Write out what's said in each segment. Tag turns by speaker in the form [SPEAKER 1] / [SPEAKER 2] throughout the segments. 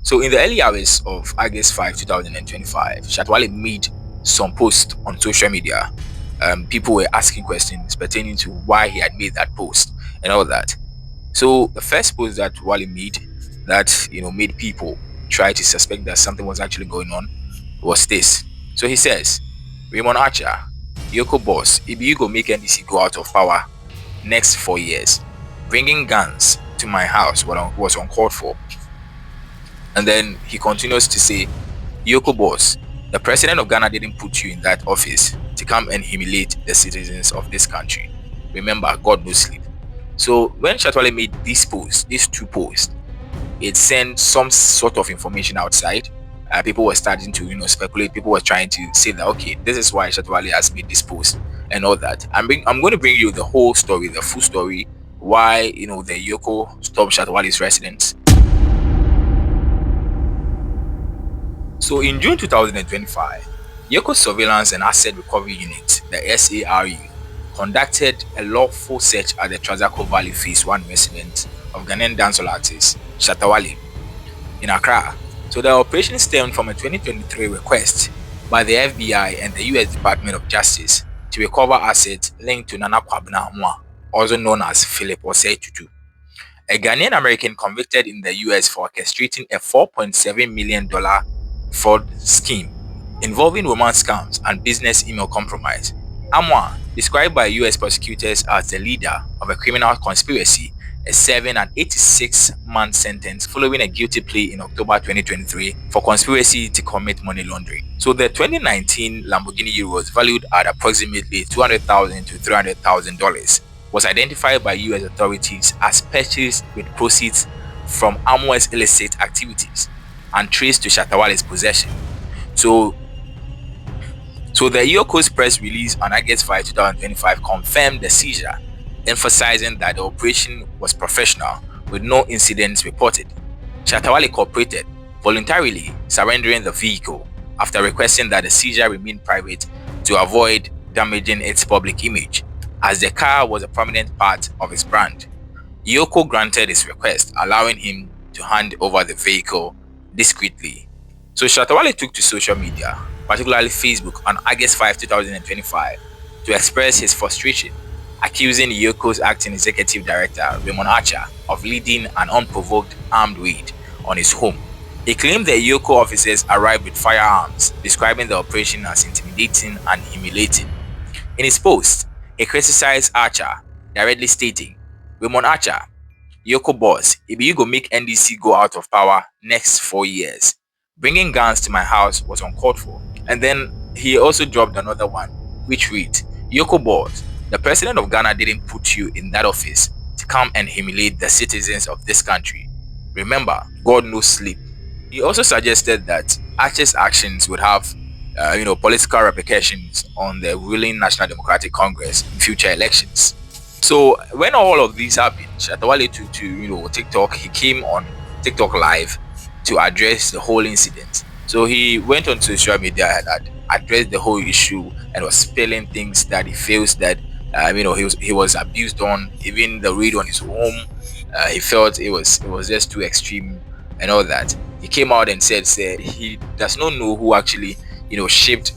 [SPEAKER 1] So in the early hours of August 5, 2025, Shatta Wale made some posts on social media. People were asking questions pertaining to why he had made that post and all that. So the first post that Wale made that made people try to suspect that something was actually going on was this. So he says, Raymond Archer, EOCO boss, if you go make NDC go out of power next 4 years, bringing guns to my house was uncalled for. And then he continues to say, EOCO boss, the president of Ghana didn't put you in that office to come and humiliate the citizens of this country. Remember, God knows sleep. So when Shatta Wale made these two posts, it sent some sort of information outside. People were starting to speculate. People were trying to say that, okay, this is why Shatta Wale has made this post and all that. I'm going to bring you the whole story, the full story, why the EOCO stopped Shatta Wale's residence. So in June 2025, EOCO Surveillance and Asset Recovery Unit, the SARU, conducted a lawful search at the Shatta Valley Phase 1 residence of Ghanaian dancehall artist Shatta Wale in Accra. So the operation stemmed from a 2023 request by the FBI and the US Department of Justice to recover assets linked to Nana Kwabena Amwa, also known as Philip Osei Tutu, a Ghanaian American convicted in the US for orchestrating a $4.7 million fraud scheme involving romance scams and business email compromise. Amwa, described by US prosecutors as the leader of a criminal conspiracy, is serving an 86-month sentence following a guilty plea in October 2023 for conspiracy to commit money laundering. So the 2019 Lamborghini Urus, valued at approximately $200,000 to $300,000, was identified by US authorities as purchased with proceeds from Amwa's illicit activities and traced to Shatta Wale's possession. So the EOCO's press release on August 5, 2025 confirmed the seizure, emphasizing that the operation was professional with no incidents reported. Shatta Wale cooperated, voluntarily surrendering the vehicle after requesting that the seizure remain private to avoid damaging its public image, as the car was a prominent part of his brand. EOCO granted his request, allowing him to hand over the vehicle discreetly. So Shatta Wale took to social media, particularly Facebook, on August 5, 2025 to express his frustration, accusing EOCO's acting executive director, Raymond Archer, of leading an unprovoked armed raid on his home. He claimed the EOCO officers arrived with firearms, describing the operation as intimidating and humiliating. In his post, he criticized Archer, directly stating, Raymond Archer, EOCO boss, if you go make NDC go out of power next 4 years, bringing guns to my house was uncalled for. And then he also dropped another one, which read, EOCO boss, the president of Ghana didn't put you in that office to come and humiliate the citizens of this country. Remember, God knows sleep. He also suggested that Archer's actions would have political repercussions on the ruling National Democratic Congress in future elections. So when all of these happened, Shatta Wale took to TikTok. He came on TikTok live to address the whole incident. So he went on social media and addressed the whole issue and was spelling things that he feels that he was abused on. Even the raid on his home, he felt it was just too extreme and all that. He came out and said he does not know who actually shipped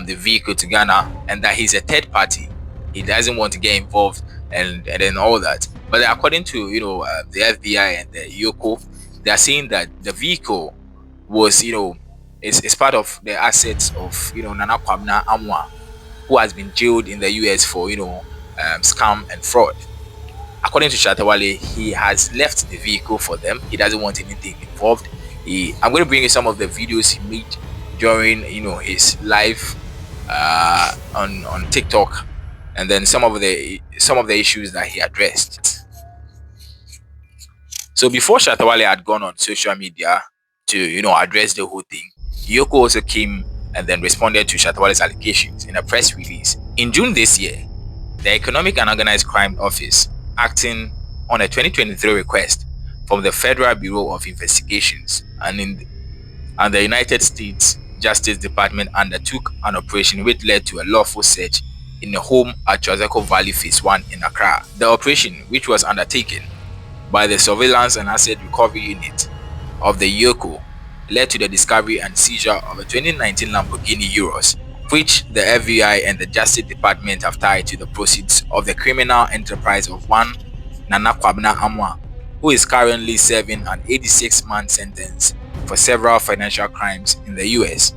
[SPEAKER 1] the vehicle to Ghana, and that he's a third party. He doesn't want to get involved and then all that. But according to the FBI and the EOCO, they are saying that the vehicle was is part of the assets of Nana Kwabena Amwa, who has been jailed in the US for scam and fraud. According to Shatta Wale, he has left the vehicle for them. He doesn't want anything involved. I'm going to bring you some of the videos he made during his live on TikTok, and then some of the issues that he addressed. So before Shatta Wale had gone on social media to address the whole thing, EOCO also came and then responded to Shatta Wale's allegations in a press release. In June this year, the Economic and Organized Crime Office, acting on a 2023 request from the Federal Bureau of Investigations and the United States Justice Department, undertook an operation which led to a lawful search in a home at Shatta Valley Phase 1 in Accra. The operation, which was undertaken by the Surveillance and Asset Recovery Unit of the EOCO led to the discovery and seizure of a 2019 Lamborghini Urus, which the FBI and the Justice Department have tied to the proceeds of the criminal enterprise of one Nana Kwabena Amwa, who is currently serving an 86-month sentence for several financial crimes in the US.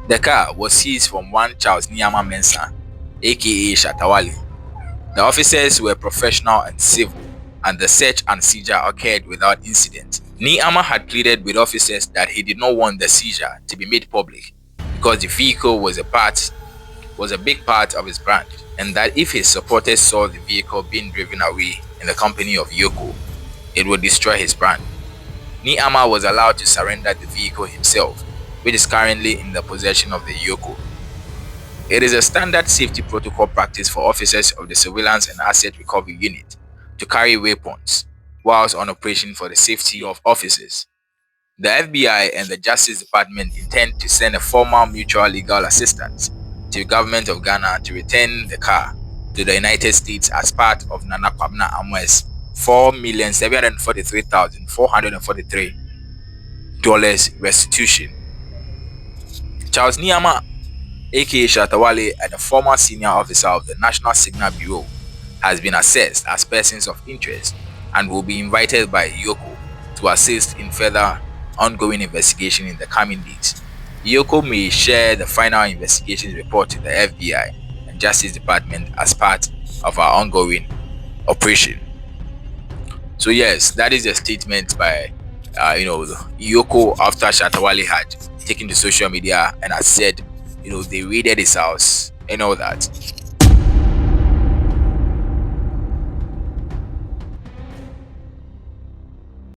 [SPEAKER 1] The car was seized from one Charles Nyama Mensah, aka Shatta Wale. The officers were professional and civil, and the search and seizure occurred without incident. Nyama had pleaded with officers that he did not want the seizure to be made public because the vehicle was a big part of his brand, and that if his supporters saw the vehicle being driven away in the company of EOCO, it would destroy his brand. Nyama was allowed to surrender the vehicle himself, which is currently in the possession of the EOCO. It is a standard safety protocol practice for officers of the Surveillance and Asset Recovery Unit to carry weapons whilst on operation for the safety of officers. The FBI and the Justice Department intend to send a formal mutual legal assistance to the government of Ghana to return the car to the United States as part of Nana Kwabena Amwa's $4,743,443 restitution. Charles Nyama, aka Shatta Wale, and a former senior officer of the National Signal Bureau, has been assessed as persons of interest and will be invited by EOCO to assist in further ongoing investigation in the coming days. EOCO may share the final investigation report to the FBI and Justice Department as part of our ongoing operation. So yes, that is a statement by EOCO after Shatta Wale had taken to social media and had said, they raided his house and all that.